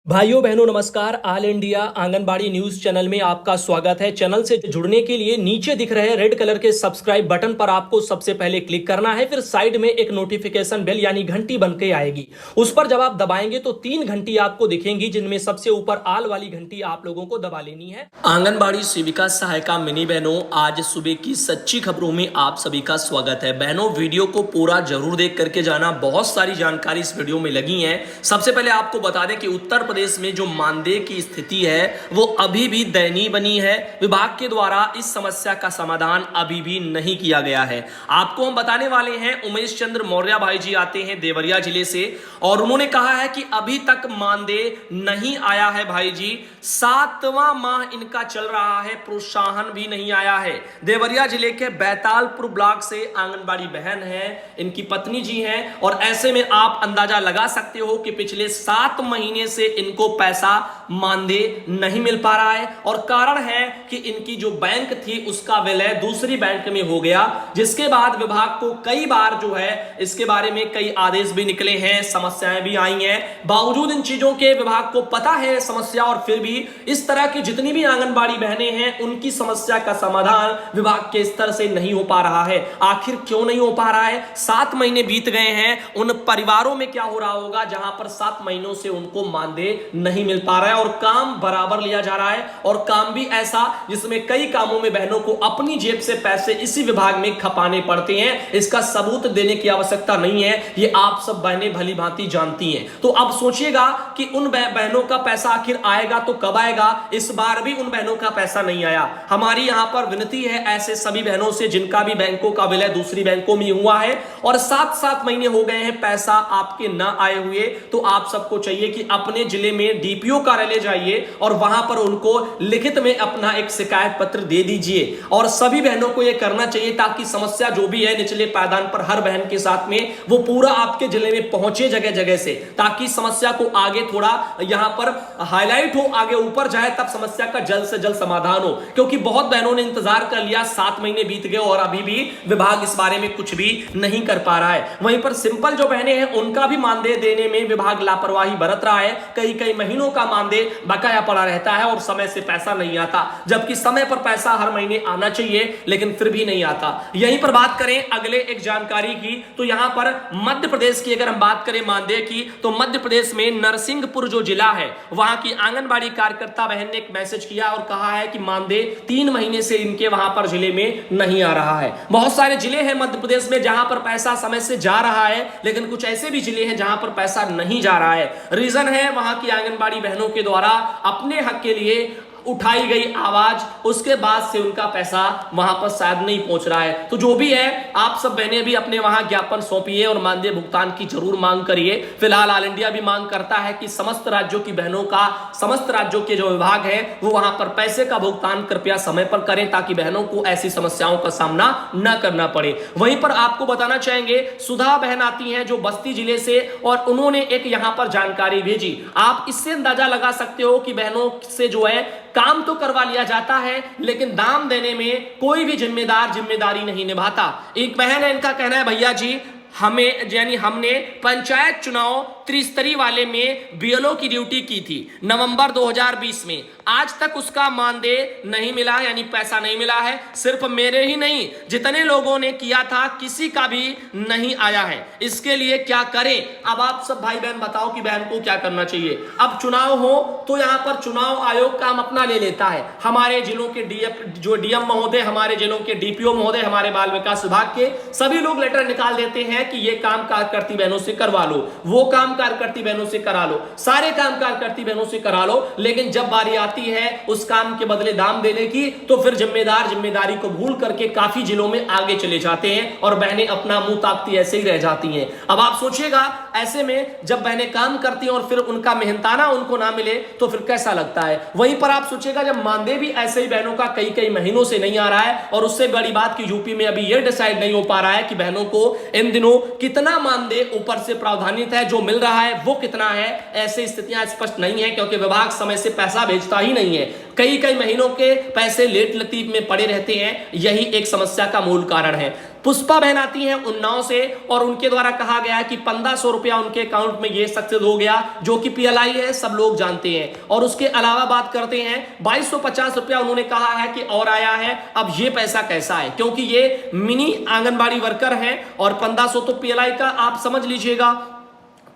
भाइयों बहनों नमस्कार। All India anganwadi news channel में आपका स्वागत है। चैनल से जुड़ने के लिए नीचे दिख रहे रेड कलर के सब्सक्राइब बटन पर आपको सबसे पहले क्लिक करना है। फिर साइड में एक नोटिफिकेशन बेल यानी घंटी बन के आएगी, उस पर जब आप दबाएंगे तो 3 घंटी आपको दिखेंगी, जिनमें सबसे ऊपर आल वाली घंटी आप लोगों को दबा लेनी है। आंगनबाड़ी सेविका सहायिका मिनी बहनों, आज सुबह की सच्ची खबरों में आप सभी का स्वागत है। बहनों वीडियो को पूरा जरूर देख करके जाना, बहुत सारी जानकारी इस वीडियो में लगी है। सबसे पहले आपको बता दें कि उत्तर प्रदेश में जो मानदेय की स्थिति है वो अभी भी दयनीय बनी है। विभाग के द्वारा इस समस्या का समाधान अभी भी नहीं किया गया है। आपको हम बताने वाले हैं, उमेश चंद्र मौर्य भाई जी आते हैं देवरिया जिले से और उन्होंने कहा है कि अभी तक मानदेय नहीं आया है भाई जी। 7वां माह इनका चल रहा है, प्रोत्साहन भी नहीं आया है। देवरिया जिले के बैतालपुर ब्लॉक से आंगनबाड़ी बहन है, इनकी पत्नी जी हैं और ऐसे में आप अंदाजा लगा सकते हो कि पिछले 7 महीने से इनको पैसा मानदेय नहीं मिल पा रहा है। और कारण है कि इनकी जो बैंक थी उसका विलय दूसरी बैंक में हो गया, जिसके बाद विभाग को कई बार जो है इसके बारे में कई आदेश भी निकले हैं, समस्याएं भी आई हैं। बावजूद इन चीजों के विभाग को पता है समस्या, और फिर भी इस तरह की जितनी भी आंगनबाड़ी बहनें हैं उनकी समस्या का समाधान विभाग के स्तर से नहीं हो पा रहा है। आखिर क्यों नहीं हो पा रहा है? 7 महीने बीत गए हैं, उन परिवारों में क्या हो रहा होगा जहां पर 7 महीनों से उनको मानदेय नहीं मिल पा रहा है और काम बराबर लिया जा रहा है, और काम भी ऐसा जिसमें कई कामों में बहनों को अपनी जेब से पैसे इसी विभाग में खपाने पड़ते हैं। इसका सबूत देने की आवश्यकता नहीं है, ये आप सब बहनें भली भांति जानती हैं। तो अब सोचिएगा कि उन बहनों का पैसा आखिर आएगा तो कब आएगा? इस बार भी उन बहनों का पैसा नहीं आया। हमारी यहां पर विनती है ऐसे सभी बहनों से जिनका भी बैंकों का विलय दूसरी बैंकों में हुआ है और 7-7 महीने हो गए हैं पैसा आपके ना आए हुए, तो आप सबको चाहिए कि अपने जिले में डीपीओ कार्यालय जाइए और वहां पर उनको लिखित में अपना एक शिकायत पत्र दे दीजिए। और सभी बहनों को यह करना चाहिए ताकि समस्या जो भी है निचले पायदान पर हर बहन के साथ में वो पूरा आपके जिले में पहुंचे जगह जगह से, ताकि समस्या को आगे थोड़ा यहां पर हाईलाइट हो, आगे ऊपर जाए, तब समस्या का जल्द से जल्द समाधान हो। क्योंकि बहुत बहनों ने इंतजार कर लिया, 7 महीने बीत गए और अभी भी विभाग इस बारे में कुछ भी नहीं कर पा रहा है। वहीं पर सिंपल जो बहनें हैं उनका भी मानदेय देने में विभाग लापरवाही बरत रहा है। कई महीनों का मानदेय बकाया पड़ा रहता है और समय से पैसा नहीं आता, जबकि समय पर पैसा हर महीने आना चाहिए लेकिन फिर भी नहीं आता। यहीं पर बात करें अगले एक जानकारी की, तो यहां पर मध्य प्रदेश की अगर हम बात करें मानदेय की, तो मध्य प्रदेश में नरसिंहपुर जो जिला है वहां की आंगनबाड़ी कार्यकर्ता बहन ने एक मैसेज किया और कहा है कि मानदेय 3 महीने से इनके वहां पर जिले में नहीं आ रहा है। बहुत सारे जिले हैं मध्य प्रदेश में जहां पर पैसा समय से जा रहा है, लेकिन कुछ ऐसे भी जिले हैं जहां पर पैसा नहीं जा रहा है। रीजन है वहां की आंगनबाड़ी बहनों के द्वारा अपने हक के लिए उठाई गई आवाज, उसके बाद से उनका पैसा वहां पर शायद नहीं पहुंच रहा है। तो जो भी है आप सब बहनें भी अपने वहां ज्ञापन सौंपिए और मानदेय भुगतान की जरूर मांग करिए। फिलहाल ऑल इंडिया भी मांग करता है कि समस्त राज्यों की बहनों का, समस्त राज्यों के जो विभाग है वो वहां पर पैसे का भुगतान कृपया समय पर करें, ताकि बहनों को ऐसी समस्याओं का सामना न करना पड़े। वहीं पर आपको बताना चाहेंगे, सुधा बहन आती है जो बस्ती जिले से, और उन्होंने एक यहां पर जानकारी भेजी। आप इससे अंदाजा लगा सकते हो कि बहनों से जो है काम तो करवा लिया जाता है लेकिन दाम देने में कोई भी जिम्मेदारी नहीं निभाता। एक बहन है, इनका कहना है भैया जी हमने पंचायत चुनाव त्रिस्तरीय वाले में बीएलओ की ड्यूटी की थी नवंबर 2020 में, आज तक उसका मानदेय नहीं मिला, यानी पैसा नहीं मिला है। सिर्फ मेरे ही नहीं, जितने लोगों ने किया था किसी का भी नहीं आया है। इसके लिए क्या करें? अब आप सब भाई बहन बताओ कि बहन को क्या करना चाहिए। अब चुनाव हो तो यहां पर चुनाव आयोग काम अपना ले लेता है। हमारे जिलों के डीएम महोदय, हमारे जिलों के डीपीओ महोदय, हमारे बाल विकास विभाग के सभी लोग लेटर निकाल देते हैं कि ये काम कार्यकर्ती बहनों से करवा लो, वो काम कार्यकर्ती बहनों से करा लो, सारे काम कार्यकर्ती बहनों से करा लो। लेकिन जब बारी आती है उस काम के बदले दाम देने की, तो फिर जिम्मेदारी को भूल करके काफी जिलों में आगे चले जाते हैं और बहनें अपना मुंह ताकती ऐसे ही रह जाती हैं। अब आप सोचिएगा, ऐसे में जब बहनें काम करती हैं और फिर उनका मेहनताना उनको ना मिले तो फिर कैसा लगता है। वहीं पर आप सोचिएगा जब मानदेय भी ऐसे ही बहनों का कई महीनों से नहीं आ रहा है, और उससे बड़ी बात कि यूपी में अभी यह डिसाइड नहीं हो पा रहा है कि बहनों को इन दिनों कितना मानदेय ऊपर से प्रावधानित है, जो मिल रहा है वो कितना है। ऐसी स्थितियां स्पष्ट नहीं है क्योंकि विभाग समय से पैसा भेजता ही नहीं है। कई महीनों के पैसे लेट लतीफ में पड़े रहते हैं, यही एक समस्या का मूल कारण है। पुष्पा बहन आती हैं उन्नाव से और उनके द्वारा कहा गया है कि 1500 रुपया उनके अकाउंट में ये सक्सेस हो गया, जो कि पीएलआई है, सब लोग जानते हैं। और उसके अलावा बात करते हैं 2250 रुपया उन्होंने कहा है कि और आया है। अब ये पैसा कैसा है, क्योंकि ये मिनी आंगनबाड़ी वर्कर हैं और 1500 तो पीएलआई का आप समझ लीजिएगा,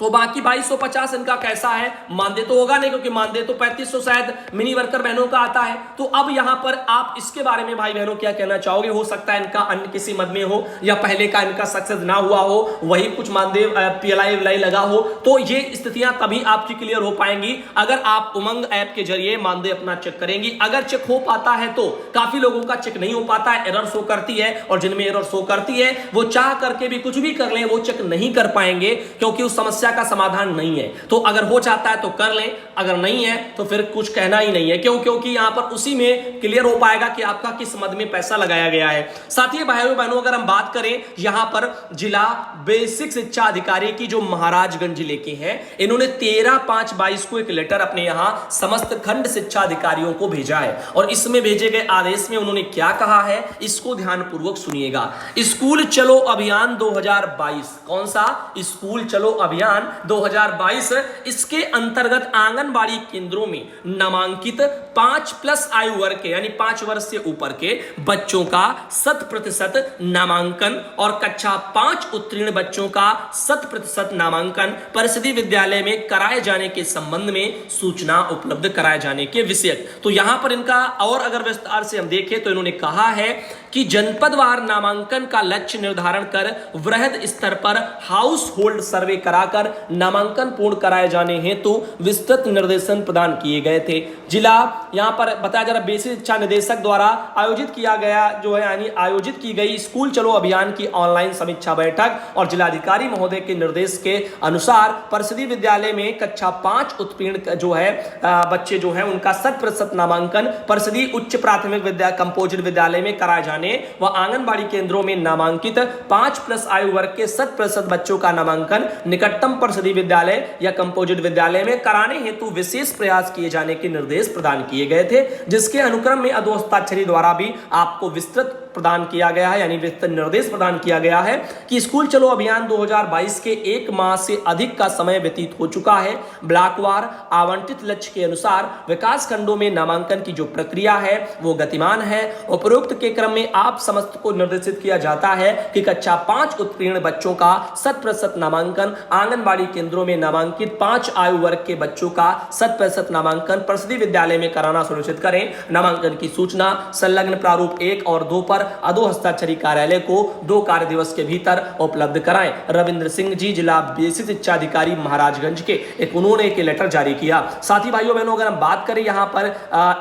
तो बाकी 2250 इनका कैसा है। मानदेय तो होगा नहीं, क्योंकि मानदेय तो 3500 शायद मिनी वर्कर बहनों का आता है। तो अब यहां पर आप इसके बारे में भाई बहनों क्या कहना चाहोगे? हो सकता है इनका अन्य किसी मद में हो या पहले का इनका सक्सेस ना हुआ हो, वही कुछ मानदेय पीएलआई लगा हो। तो ये स्थितियां तभी आपकी क्लियर हो पाएंगी अगर आप उमंग ऐप के जरिए मानदेय अपना चेक करेंगी। अगर चेक हो पाता है तो, काफी लोगों का चेक नहीं हो पाता है, एरर शो करती है, और जिनमें एरर शो करती है वो चाह करके भी कुछ भी कर लें, वो चेक नहीं कर पाएंगे, क्योंकि उस समस्या का समाधान नहीं है। तो अगर हो जाता है तो कर लें, अगर नहीं है तो फिर कुछ कहना ही नहीं है। क्यों? क्योंकि यहां पर उसी में क्लियर हो पाएगा कि आपका किस मद में पैसा लगाया गया है। साथ ही भाइयों बहनों, अगर हम बात करें यहां पर जिला बेसिक शिक्षा अधिकारी की जो महाराजगंज जिले के हैं, इन्होंने 13/5/22 को एक लेटर अपने यहां समस्त खंड शिक्षा अधिकारियों को भेजा है। और इसमें भेजे गए आदेश में उन्होंने क्या कहा है, इसको ध्यानपूर्वक सुनिएगा। स्कूल चलो अभियान 2022, कौन सा? स्कूल चलो अभियान 2022, इसके अंतर्गत आंगनबाड़ी केंद्रों में नामांकित 5+ आयु वर्ग के, यानी 5 वर्ष से ऊपर के बच्चों का 100% नामांकन और कक्षा 5 उत्तीर्ण बच्चों का 100% नामांकन परिषदीय विद्यालय में कराए जाने के संबंध में सूचना उपलब्ध कराए जाने के विषय। तो यहां पर इनका और अगर विस्तार से हम देखें तो इन्होंने कहा है कि जनपदवार नामांकन का लक्ष्य निर्धारण कर वृहद स्तर पर हाउस होल्ड सर्वे कराकर नामांकन पूर्ण कराए जाने हेतु विस्तृत निर्देशन प्रदान किए गए थे। जिला यहां पर बताया जा रहा बेसिक शिक्षा निदेशक द्वारा आयोजित किया गया जो है, यानी आयोजित की गई स्कूल चलो अभियान की ऑनलाइन समीक्षा बैठक और जिलाधिकारी महोदय के निर्देश के अनुसार परिषदीय विद्यालय में कक्षा 5 उत्तीर्ण जो है बच्चे जो है उनका 100% नामांकन परिषदीय उच्च प्राथमिक विद्या कंपोजिट विद्यालय में कराए जाने व आंगनबाड़ी केंद्रों में नामांकित 5+ आयु वर्ग के 100% बच्चों का नामांकन निकटतम परिषदीय विद्यालय या कंपोजिट विद्यालय में कराने हेतु विशेष प्रयास किए जाने के निर्देश प्रदान किए गए थे, जिसके अनुक्रम में अधोहस्ताक्षरी द्वारा भी आपको विस्तृत प्रदान किया गया है, यानी विस्तृत निर्देश प्रदान किया गया है कि स्कूल चलो अभियान 2022 के 1 माह से अधिक का समय व्यतीत हो चुका है। ब्लॉकवार आवंटित लक्ष्य के अनुसार विकास खंडों में नामांकन की जो प्रक्रिया है वो गतिमान है। उपरोक्त के क्रम में आप समस्त को निर्देशित किया जाता है कि कक्षा 5 उत्तीर्ण बच्चों का 100% नामांकन, आंगनबाड़ी केंद्रों में नामांकित 5 आयु वर्ग के बच्चों का 100% नामांकन परिषदीय विद्यालय में कराना सुनिश्चित करें। नामांकन की सूचना संलग्न प्रारूप 1 और 2 पर अधोहस्ताक्षरी कार्यालय को 2 कार्य दिवस के भीतर उपलब्ध कराएं। रविंद्र सिंह जी, जिला बेसिक शिक्षा अधिकारी महाराजगंज के, एक उन्होंने एक लेटर जारी किया। साथी भाइयों बहनों, अगर हम बात करें यहां पर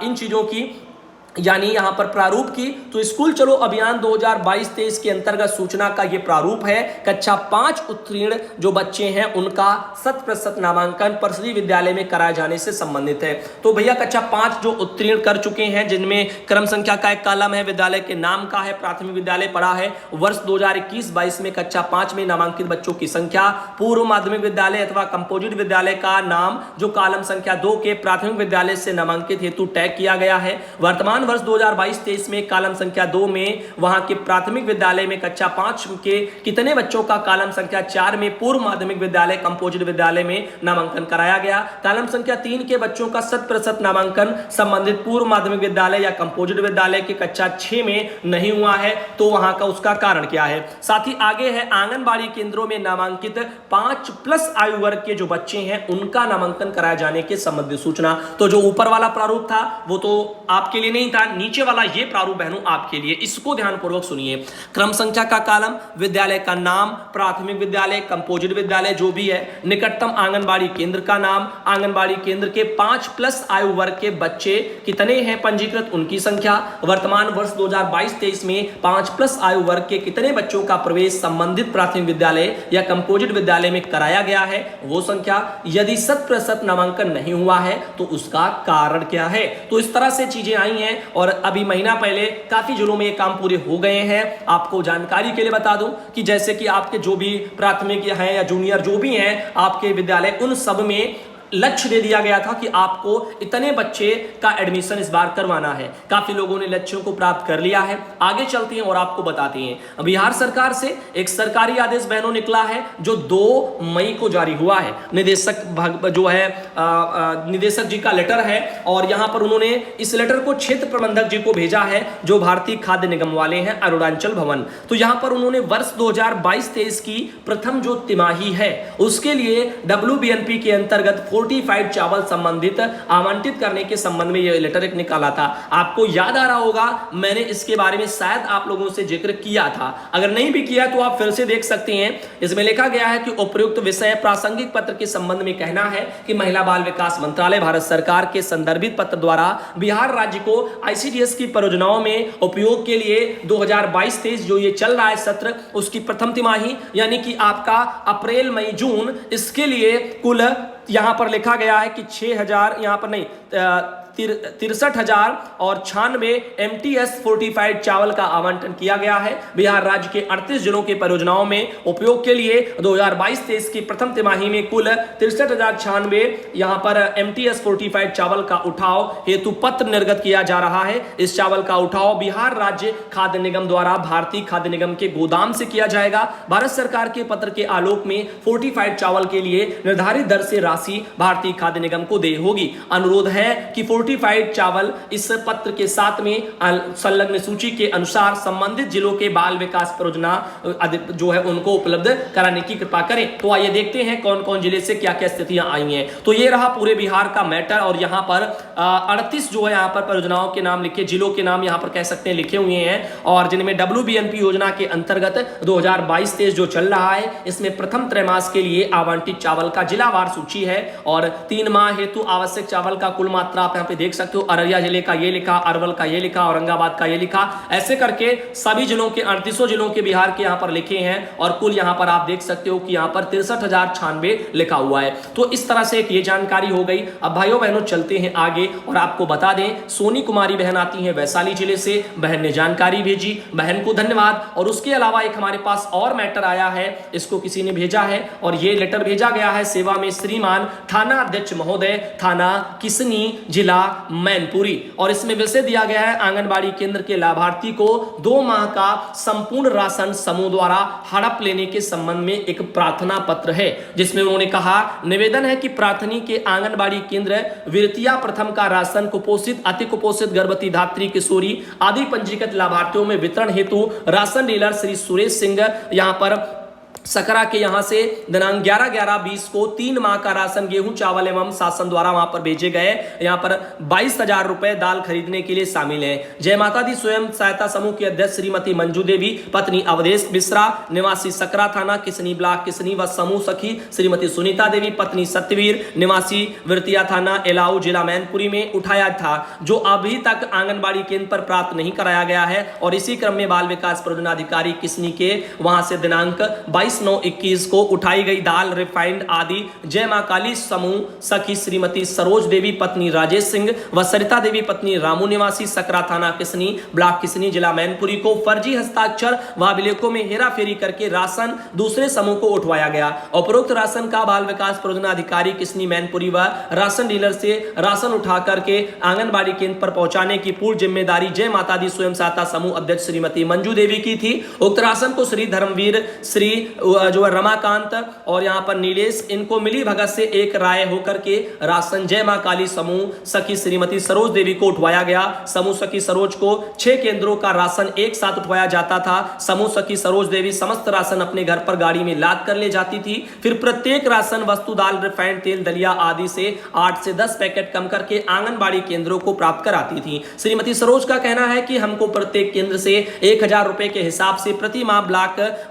इन चीजों की, यानी यहां पर प्रारूप की, तो स्कूल चलो अभियान 2022-23 के अंतर्गत सूचना का यह प्रारूप है। कक्षा 5 उत्तीर्ण जो बच्चे हैं उनका 100% नामांकन परिषदीय विद्यालय में कराए जाने से संबंधित है। तो भैया कक्षा 5 जो उत्तीर्ण कर चुके हैं, जिनमें क्रम संख्या का एक कॉलम है, विद्यालय के नाम का है, प्राथमिक विद्यालय पढ़ा है, वर्ष 2021-22 में कक्षा 5 में नामांकित बच्चों की संख्या, पूर्व माध्यमिक विद्यालय अथवा कंपोजिट विद्यालय का नाम जो कॉलम संख्या 2 के प्राथमिक विद्यालय से नामांकित हेतु टैग किया गया है। वर्तमान वर्ष 2022-23 में कॉलम संख्या 2 में वहां के प्राथमिक विद्यालय में कक्षा 5 के कितने बच्चों का कॉलम संख्या 4 में पूर्व माध्यमिक विद्यालय कंपोजिट विद्यालय में नामांकन कराया गया। कॉलम संख्या 3 के बच्चों का 100% नामांकन संबंधित पूर्व माध्यमिक विद्यालय या कंपोजिट विद्यालय के कक्षा 6 में नहीं हुआ है, तो वहां का उसका कारण क्या है। साथ ही आगे है आंगनबाड़ी केंद्रों में नामांकित 5+ आयु वर्ग के जो बच्चे हैं उनका नामांकन कराए जाने के संबंधित सूचना। तो जो ऊपर वाला प्रारूप था वो तो आपके लिए नहीं था, नीचे वाला ये प्रारूप बहनों आपके लिए, इसको ध्यानपूर्वक सुनिए। क्रम संख्या का कॉलम, विद्यालय का नाम, प्राथमिक विद्यालय, कंपोजिट विद्यालय जो भी है, निकटतम आंगनबाड़ी केंद्र का नाम, आंगनबाड़ी केंद्र के 5+ आयु वर्ग के बच्चे कितने हैं पंजीकृत, उनकी संख्या, वर्तमान वर्ष 2022-23 में 5+ आयु वर्ग के कितने बच्चों का प्रवेश संबंधित प्राथमिक विद्यालय या कंपोजिट विद्यालय में कराया गया है वो संख्या, यदि 100% नामांकन नहीं हुआ है तो उसका कारण क्या है। तो इस तरह से चीजें आई हैं और अभी महीना पहले काफी जिलों में ये काम पूरे हो गए हैं। आपको जानकारी के लिए बता दूं कि जैसे कि आपके जो भी प्राथमिक हैं या जूनियर जो भी हैं आपके विद्यालय, उन सब में लक्ष्य दे दिया गया था कि आपको इतने बच्चे का एडमिशन इस बार करवाना है। काफी लोगों ने लक्ष्यों को प्राप्त कर लिया है। आगे चलते हैं और आपको बताते हैं बिहार सरकार से एक सरकारी आदेश बहनों निकला है जो 2 मई को जारी हुआ है। निदेशक जो है निदेशक जी का लेटर है और यहां पर उन्होंने इस लेटर को क्षेत्र प्रबंधक जी को भेजा है जो भारतीय खाद्य निगम वाले हैं अरुणाचल भवन। तो यहां पर उन्होंने वर्ष 2022-23 की प्रथम जो तिमाही है उसके लिए WBNP के अंतर्गत फोर्टिफाइड चावल संबंधित आवंटित करने के संबंध में यह लेटर एक निकाला था। आपको याद आ रहा होगा, मैंने इसके बारे में शायद आप लोगों से जिक्र किया था। अगर नहीं भी किया तो आप फिर से देख सकते हैं। इसमें लिखा गया है कि उपयुक्त विषय प्रासंगिक पत्र के संबंध में कहना है कि महिला बाल विकास मंत्रालय भारत सरकार के संदर्भित पत्र द्वारा बिहार राज्य को ICDS की परियोजनाओं में उपयोग के लिए 2022-23 जो ये चल रहा है सत्र, उसकी प्रथम तिमाही यानी कि आपका अप्रैल मई जून, इसके लिए कुल यहां पर लिखा गया है कि 6000 यहां पर नहीं 63,096 MTS फोर्टिफाइड चावल का आवंटन किया गया है बिहार राज्य के 38 जिलों के परियोजनाओं में उपयोग के लिए। 2022-23 की प्रथम तिमाही में कुल 63,096 यहां पर MTS फोर्टिफाइड चावल का उठाव हेतु पत्र निर्गत किया जा रहा है। इस चावल का उठाव बिहार राज्य खाद्य निगम द्वारा भारतीय खाद्य निगम के गोदाम से किया जाएगा। भारत सरकार के पत्र के आलोक में फोर्टिफाइड चावल के लिए निर्धारित दर से राशि भारतीय खाद्य निगम को देय होगी। अनुरोध है कि फोर्टिफाइड चावल इस पत्र के साथ में संलग्न सूची के अनुसार संबंधित जिलों के बाल विकास परियोजना जो है उनको उपलब्ध कराने की कृपा करें। तो आइए देखते हैं कौन कौन जिले से क्या क्या स्थितियां आई हैं। तो ये रहा पूरे बिहार का मैटर और यहाँ पर 38 जो है यहाँ पर परियोजनाओं के नाम लिखे, जिलों के नाम यहाँ पर कह सकते हैं लिखे हुए हैं और जिनमें WBNP योजना के अंतर्गत 2022-23 जो चल रहा है इसमें प्रथम त्रैमास के लिए आवंटित चावल का जिलावार सूची है और 3 माह हेतु आवश्यक चावल का कुल मात्रा आप यहाँ पे देख सकते हो। अररिया जिले का ये लिखा, अरवल का ये लिखा, औरंगाबाद का ये लिखा, ऐसे करके सभी जिलों के 38 जिलों के बिहार के यहाँ पर लिखे हैं और कुल यहाँ पर आप देख सकते हो कि यहाँ पर 63,096 लिखा हुआ है। तो इस तरह से एक ये जानकारी हो गई। अब भाइयों बहनों चलते हैं आगे और आपको बता दें सोनी कुमारी बहन आती है वैशाली जिले से, बहन ने जानकारी भेजी, बहन को धन्यवाद। और उसके अलावा एक हमारे पास और मैटर आया है, इसको किसी ने भेजा है और ये लेटर भेजा गया है सेवा में श्रीमान थाना अध्यक्ष महोदय, थाना किसनी, जिला मैनपुरी। और इसमें विषय दिया गया है आंगनबाड़ी केंद्र के लाभार्थी को 2 माह का संपूर्ण राशन समूह द्वारा हड़प लेने के संबंध में एक प्रार्थना पत्र है जिसमें उन्होंने कहा निवेदन है कि प्रार्थनी के आंगनबाड़ी केंद्र विरतिया प्रथम का राशन कुपोषित, अति कुपोषित, गर्भवती, धात्री, किशोरी आदि पंजीकृत लाभार्थियों में वितरण हेतु राशन डीलर श्री सुरेश सिंह यहां पर सकरा के यहां से दिनांक 11/11/20 को 3 माह का राशन गेहूं चावल एवं शासन द्वारा वहां पर भेजे गए। यहां पर 22,000 रुपए दाल खरीदने के लिए शामिल है। जय माता दी स्वयं सहायता समूह की अध्यक्ष श्रीमती मंजू देवी, पत्नी अवधेश मिश्रा, निवासी सकरा थाना किसनी ब्लॉक किसनी व समूह सखी श्रीमती सुनीता देवी, पत्नी सत्यवीर, निवासी विरतिया थाना एलाऊ जिला मैनपुरी में उठाया था, जो अभी तक आंगनबाड़ी केंद्र पर प्राप्त नहीं कराया गया है। और इसी क्रम में बाल विकास परियोजना अधिकारी किसनी के वहां से दिनांक 22/9/21 को उठाई गई दाल, रिफाइंड आदि जय मां काली समूह सखी श्रीमती सरोज देवी, पत्नी राजेश सिंह व सरिता देवी, पत्नी रामू, निवासी सकरा थाना किसनी ब्लॉक किसनी जिला मैनपुरी को फर्जी हस्ताक्षर व अभिलेखों में हेरा फेरी करके राशन दूसरे समूह को उठवाया गया। उपरोक्त राशन का बाल विकास परियोजना अधिकारी किसनी मैनपुरी व राशन डीलर से राशन उठा करके आंगनबाड़ी केंद्र पर पहुंचाने की पूर्ण जिम्मेदारी जय माता दी स्वयं सहायता समूह अध्यक्ष श्रीमती मंजू देवी की थी। उक्त राशन को श्री धर्मवीर, श्री जो है रमाकांत और यहाँ पर नीलेश, इनको मिली भगत से एक राय होकर के राशन जय मां काली समूह सखी श्रीमती सरोज देवी को उठवाया गया। समूह सखी सरोज को 6 केंद्रों का राशन एक साथ उठवाया जाता था। समूह सखी सरोज देवी समस्त राशन अपने घर पर गाड़ी में लाद कर ले जाती थी। फिर प्रत्येक राशन वस्तु दाल, रिफाइंड तेल, दलिया आदि से 8 से 10 पैकेट कम करके आंगनबाड़ी केंद्रों को प्राप्त कराती थी। श्रीमती सरोज का कहना है कि हमको प्रत्येक केंद्र से 1,000 रुपए के हिसाब से प्रति माह ब्लॉक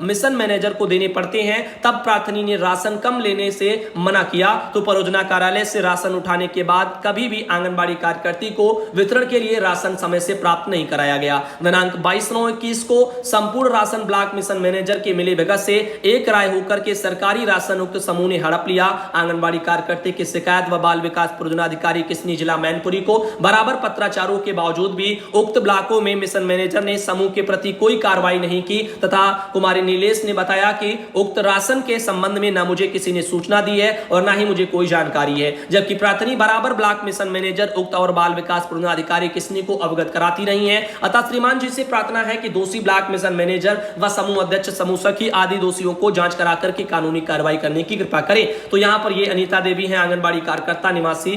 मिशन मैनेजर को देने पड़ते हैं। तब प्रार्थनी ने राशन कम लेने से मना किया तो परियोजना कार्यालय से राशन उठाने के बाद कभी भी आंगनबाड़ी कार्यकर्ती को वितरण के लिए राशन समय से प्राप्त नहीं कराया गया। दिनांक 22/9/21 को संपूर्ण राशन ब्लॉक मिशन मैनेजर के मिले भगत से एक राय होकर के सरकारी राशन उक्त समूह ने हड़प लिया। आंगनबाड़ी कार्यकर्ती की शिकायत व बाल विकास परियोजना अधिकारी किसनी जिला मैनपुरी को बराबर पत्राचारों के बावजूद भी उक्त ब्लॉकों में मिशन मैनेजर ने समूह के प्रति कोई कार्रवाई नहीं की तथा कुमारी नीलेश ने बताया कि कि उक्त राशन के संबंध में ना मुझे किसी ने सूचना दी है और ना ही मुझे कोई जानकारी है, जबकि प्राथनी बराबर ब्लॉक मिशन मैनेजर उक्त और बाल विकास पदाधिकारी किसी को अवगत कराती नहीं है। अतः श्रीमान जी से प्रार्थना है कि दोषी ब्लॉक मिशन मैनेजर व समूह अध्यक्ष, समूह सखी आदि दोषियों को जांच करा करके कानूनी कार्रवाई करने की कृपा करें। तो यहां पर ये अनीता देवी हैं, आंगनबाड़ी कार्यकर्ता, निवासी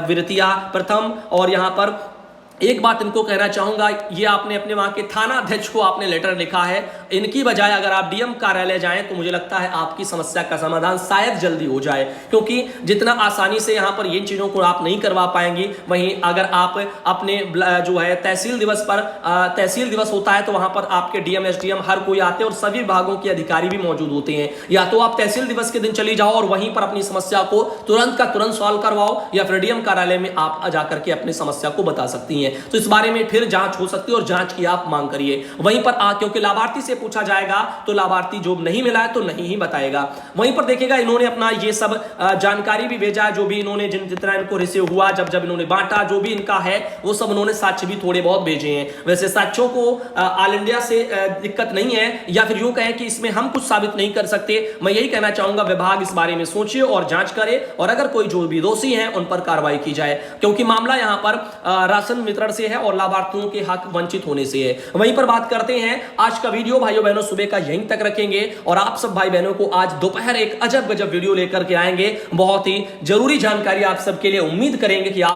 विरतिया प्रथम। और यहां पर एक बात इनको कहना चाहूंगा, ये आपने अपने वहां के थाना अध्यक्ष को आपने लेटर लिखा है, इनकी बजाय अगर आप डीएम कार्यालय जाएं तो मुझे लगता है आपकी समस्या का समाधान शायद जल्दी हो जाए, क्योंकि जितना आसानी से यहां पर इन चीजों को आप नहीं करवा पाएंगी, वहीं अगर आप अपने जो है तहसील दिवस पर तहसील दिवस होता है तो वहां पर आपके डीएम, एसडीएम हर कोई आते हैं और सभी विभागों के अधिकारी भी मौजूद होते हैं। या तो आप तहसील दिवस के दिन चली जाओ और वहीं पर अपनी समस्या को तुरंत का तुरंत सॉल्व करवाओ, या फिर डीएम कार्यालय में आप जाकर के अपनी समस्या को बता सकती हैं। तो इस बारे में फिर जांच हो सकती है और जांच की आप मांग करिए वहीं पर क्योंकि लाभार्थी से पूछा जाएगा तो लाभार्थी जो नहीं मिला है तो नहीं ही बताएगा। वहीं पर देखिएगा इन्होंने अपना ये सब जानकारी भी भेजा है, जो भी इन्होंने जितना इनको रिसीव हुआ, जब इन्होंने बांटा, जो भी इनका है वो सब उन्होंने साक्ष्य भी थोड़े बहुत भेजे हैं। वैसे साक्ष्यों को ऑल इंडिया से दिक्कत नहीं है, या फिर यूं कहें कि इसमें हम कुछ साबित नहीं कर सकते। मैं यही कहना चाहूंगा विभाग इस बारे में सोचिए और जांच करे, और अगर कोई जो भी दोषी हैं उन पर कार्रवाई की जाए, क्योंकि मामला यहां पर राशन वितरण से है और लाभार्थियों के हक वंचित होने से है। वहीं पर बात करते हैं आज का वीडियो भाइयों बहनों सुबह का यहीं तक रखेंगे, और आप सब भाई बहनों को आज दोपहर एक अजब गजब वीडियो लेकर के आएंगे। बहुत ही जरूरी जानकारी आप सबके लिए, उम्मीद करेंगे कि आप